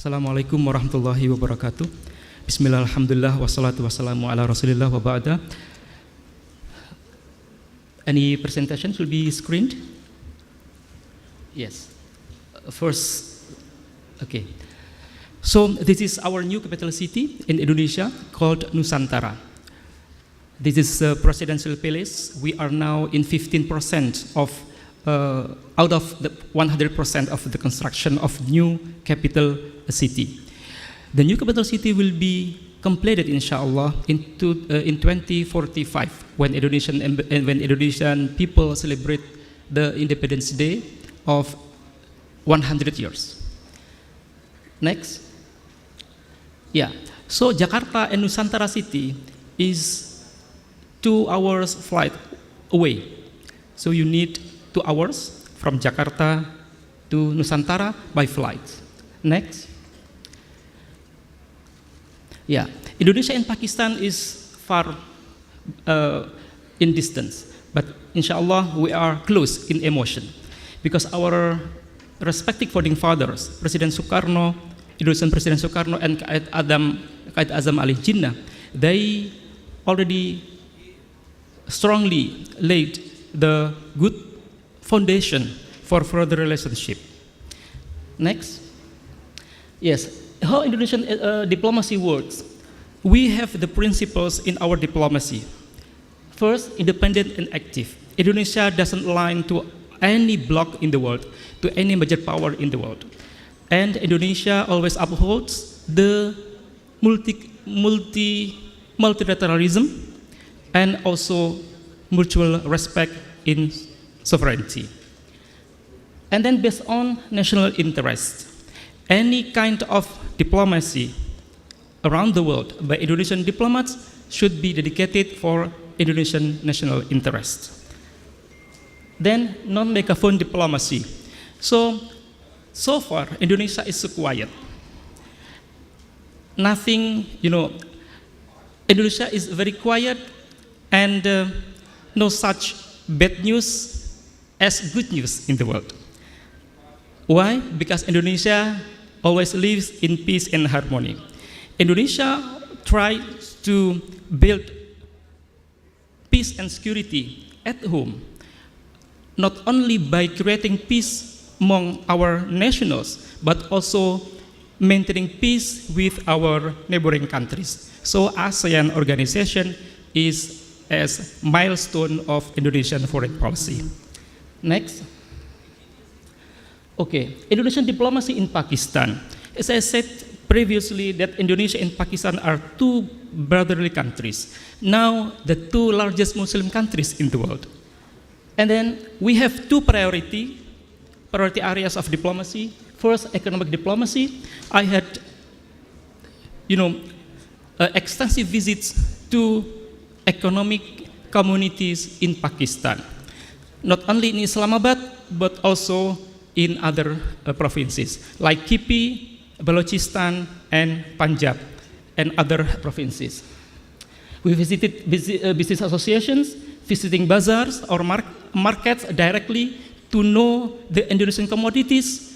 Assalamualaikum warahmatullahi wabarakatuh. Bismillah, alhamdulillah, wassalatu wassalamu ala rasulillah wa ba'da. Any presentation should be screened? Yes. First, okay. So this is our new capital city in Indonesia called Nusantara. This is a presidential palace. We are now in 15% of out of the 100% of the construction of new capital city. The new capital city will be completed, inshallah, in 2045 when Indonesian people celebrate the Independence Day of 100 years. Next. Yeah. So Jakarta and Nusantara city is 2 hours flight away. So you need 2 hours from Jakarta to Nusantara by flight. Next. Yeah, Indonesia and Pakistan is far in distance, but inshallah we are close in emotion because our respective founding fathers, President Soekarno, Indonesian President Soekarno, and Qaid Azam Ali Jinnah, they already strongly laid the good foundation for further relationship. Next. Yes, how Indonesian diplomacy works. We have the principles in our diplomacy. First, independent and active. Indonesia doesn't align to any bloc in the world, to any major power in the world. And Indonesia always upholds the multilateralism and also mutual respect in sovereignty. And then based on national interest, any kind of diplomacy around the world by Indonesian diplomats should be dedicated for Indonesian national interest. Then non-megaphone diplomacy. So far Indonesia is so quiet. Nothing, Indonesia is very quiet and no such bad news as good news in the world. Why? Because Indonesia always lives in peace and harmony. Indonesia tries to build peace and security at home, not only by creating peace among our nationals, but also maintaining peace with our neighboring countries. So ASEAN organization is as milestone of Indonesian foreign policy. Next. Okay, Indonesian diplomacy in Pakistan. As I said previously that Indonesia and Pakistan are 2 brotherly countries. Now the 2 largest Muslim countries in the world. And then we have 2 priority areas of diplomacy. First, economic diplomacy. I had, extensive visits to economic communities in Pakistan. Not only in Islamabad, but also in other provinces like Kipi, Balochistan, and Punjab, and other provinces. We visited business associations, visiting bazaars or markets directly to know the Indonesian commodities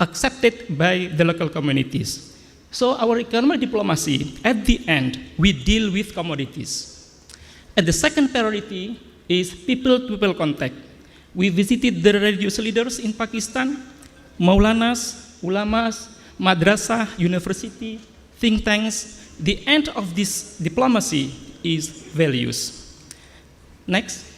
accepted by the local communities. So our economic diplomacy, at the end, we deal with commodities. And the second priority is people-to-people contact. We visited the religious leaders in Pakistan, Maulanas, Ulamas, Madrasah, university, think tanks. The end of this diplomacy is values. Next.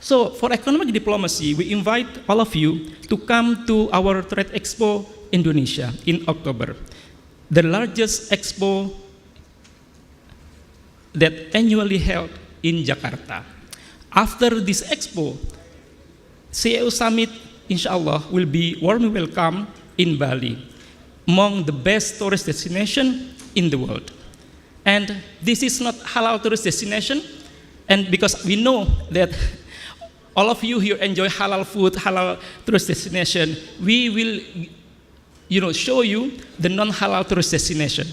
So for economic diplomacy, we invite all of you to come to our Trade Expo Indonesia in October, the largest expo that annually held in Jakarta. After this expo, CEO Summit, inshallah, will be warmly welcome in Bali, among the best tourist destination in the world. And this is not halal tourist destination, and because we know that all of you here enjoy halal food, halal tourist destination, we will, show you the non-halal tourist destination.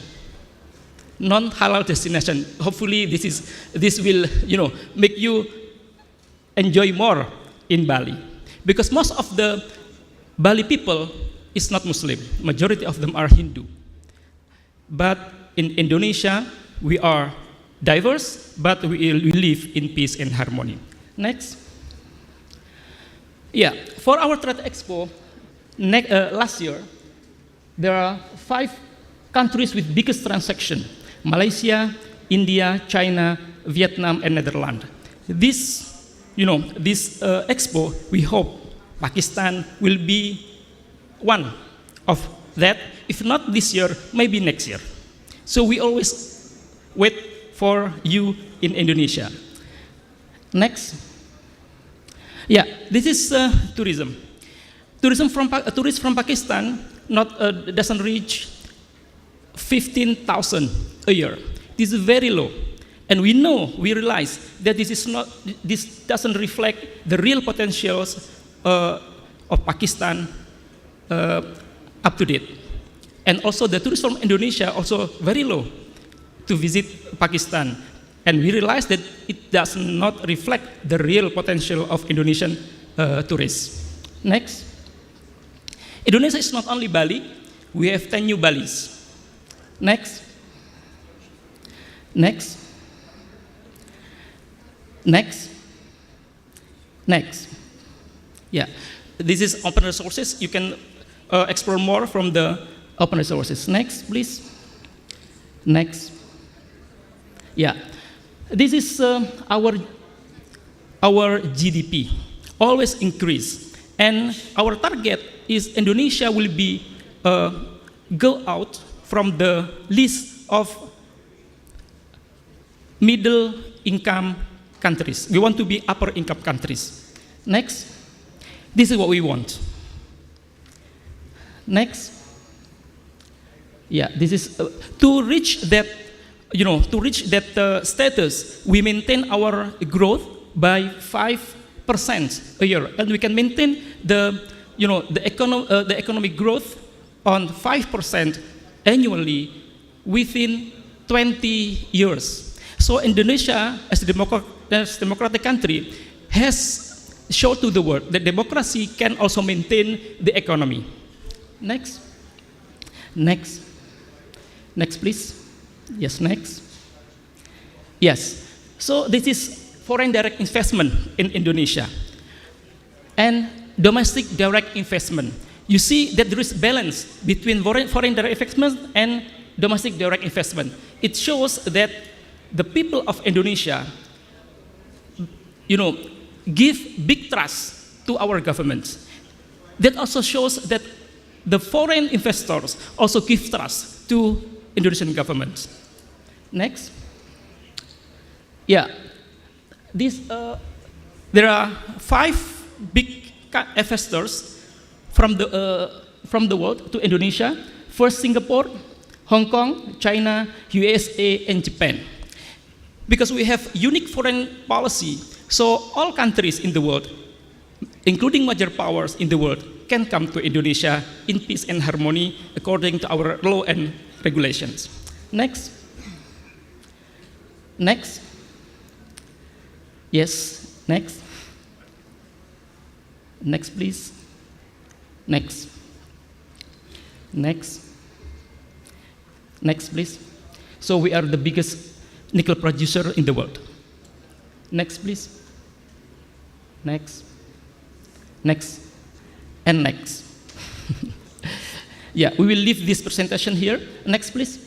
Non-halal destination. Hopefully, this will, make you enjoy more in Bali, because most of the Bali people is not Muslim. Majority of them are Hindu. But in Indonesia, we are diverse, but we live in peace and harmony. Next. Yeah, for our trade expo, last year, there are 5 countries with biggest transaction: Malaysia, India, China, Vietnam, and Netherlands. This expo, we hope Pakistan will be one of that. If not this year, maybe next year. So we always wait for you in Indonesia. Next. Yeah, this is tourism. Tourists from Pakistan doesn't reach 15,000 a year. This is very low. And we realize that this doesn't reflect the real potentials of Pakistan up to date. And also the tourists from Indonesia also very low to visit Pakistan. And we realize that it does not reflect the real potential of Indonesian tourists. Next. Indonesia is not only Bali, we have 10 new Balis. Next. Next. Next. Next. Yeah, this is open resources. You can explore more from the open resources. Next, please. Next. Yeah, this is our GDP, always increase. And our target is Indonesia will be go out from the list of middle income countries. We want to be upper income countries. Next. This is what we want. Next. Yeah, this is to reach that, status. We maintain our growth by 5% a year, and we can maintain the economic growth on 5% annually within 20 years. So Indonesia, as a democratic country, has shown to the world that democracy can also maintain the economy. Next. Next. Next, please. Yes, next. Yes. So this is foreign direct investment in Indonesia and domestic direct investment. You see that there is balance between foreign direct investment and domestic direct investment. It shows that the people of Indonesia, give big trust to our government. That also shows that the foreign investors also give trust to Indonesian government. Next. Yeah, there are 5 big investors from the world to Indonesia. First, Singapore, Hong Kong, China, USA, and Japan. Because we have unique foreign policy, so all countries in the world, including major powers in the world, can come to Indonesia in peace and harmony according to our law and regulations. Next. Next. Yes, next. Next, please. Next. Next. Next, please. So we are the biggest nickel producer in the world. Next, please. Next. Next. And next. Yeah, we will leave this presentation here. Next, please.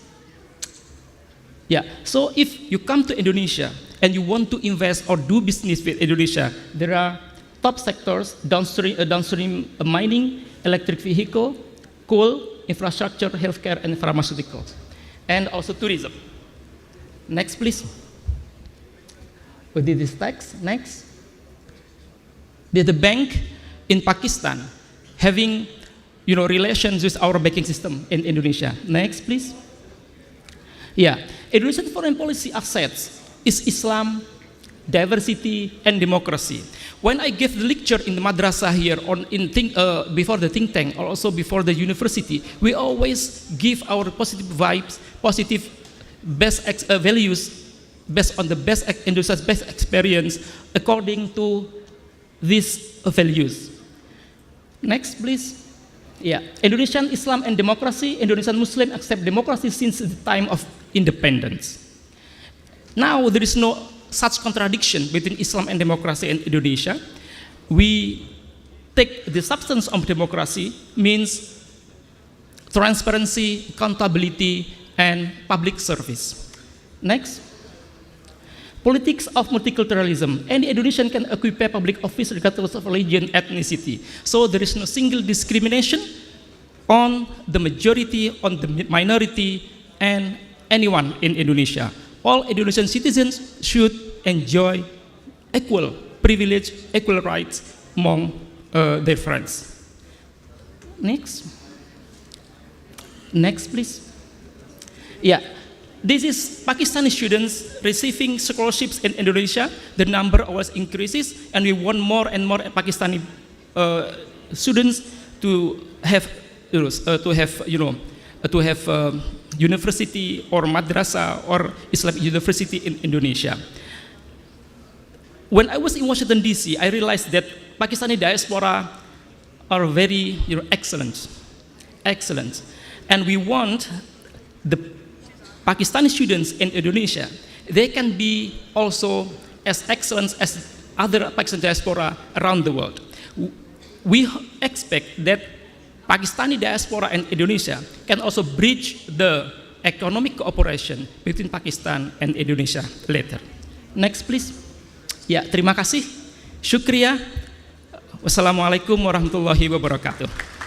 Yeah, so if you come to Indonesia and you want to invest or do business with Indonesia, there are top sectors: downstream mining, electric vehicle, coal, infrastructure, healthcare, and pharmaceuticals, and also tourism. Next, please. We did this text. Next. The bank in Pakistan having relations with our banking system in Indonesia. Next, please. Yeah, Indonesian foreign policy assets is Islam, diversity, and democracy. When I gave the lecture in the madrasah here before the think tank, or also before the university, we always give our positive vibes, positive best values based on the Indonesia's best experience according to these values. Next, please. Yeah, Indonesian Islam and democracy. Indonesian Muslim accept democracy since the time of independence. Now there is no such contradiction between Islam and democracy in Indonesia. We take the substance of democracy means transparency, accountability, and public service. Next. Politics of multiculturalism. Any Indonesian can occupy public office regardless of religion, ethnicity. So there is no single discrimination on the majority, on the minority, and anyone in Indonesia. All Indonesian citizens should enjoy equal privilege, equal rights among their friends. Next. Next, please. Yeah. This is Pakistani students receiving scholarships in Indonesia. The number always increases, and we want more and more Pakistani students to have, university or madrasah or Islamic university in Indonesia. When I was in Washington D.C., I realized that Pakistani diaspora are very, excellent, and we want the Pakistani students in Indonesia, they can be also as excellent as other Pakistani diaspora around the world. We expect that Pakistani diaspora and Indonesia can also bridge the economic cooperation between Pakistan and Indonesia later. Next, please. Ya, terima kasih. Syukriya. Wassalamualaikum warahmatullahi wabarakatuh.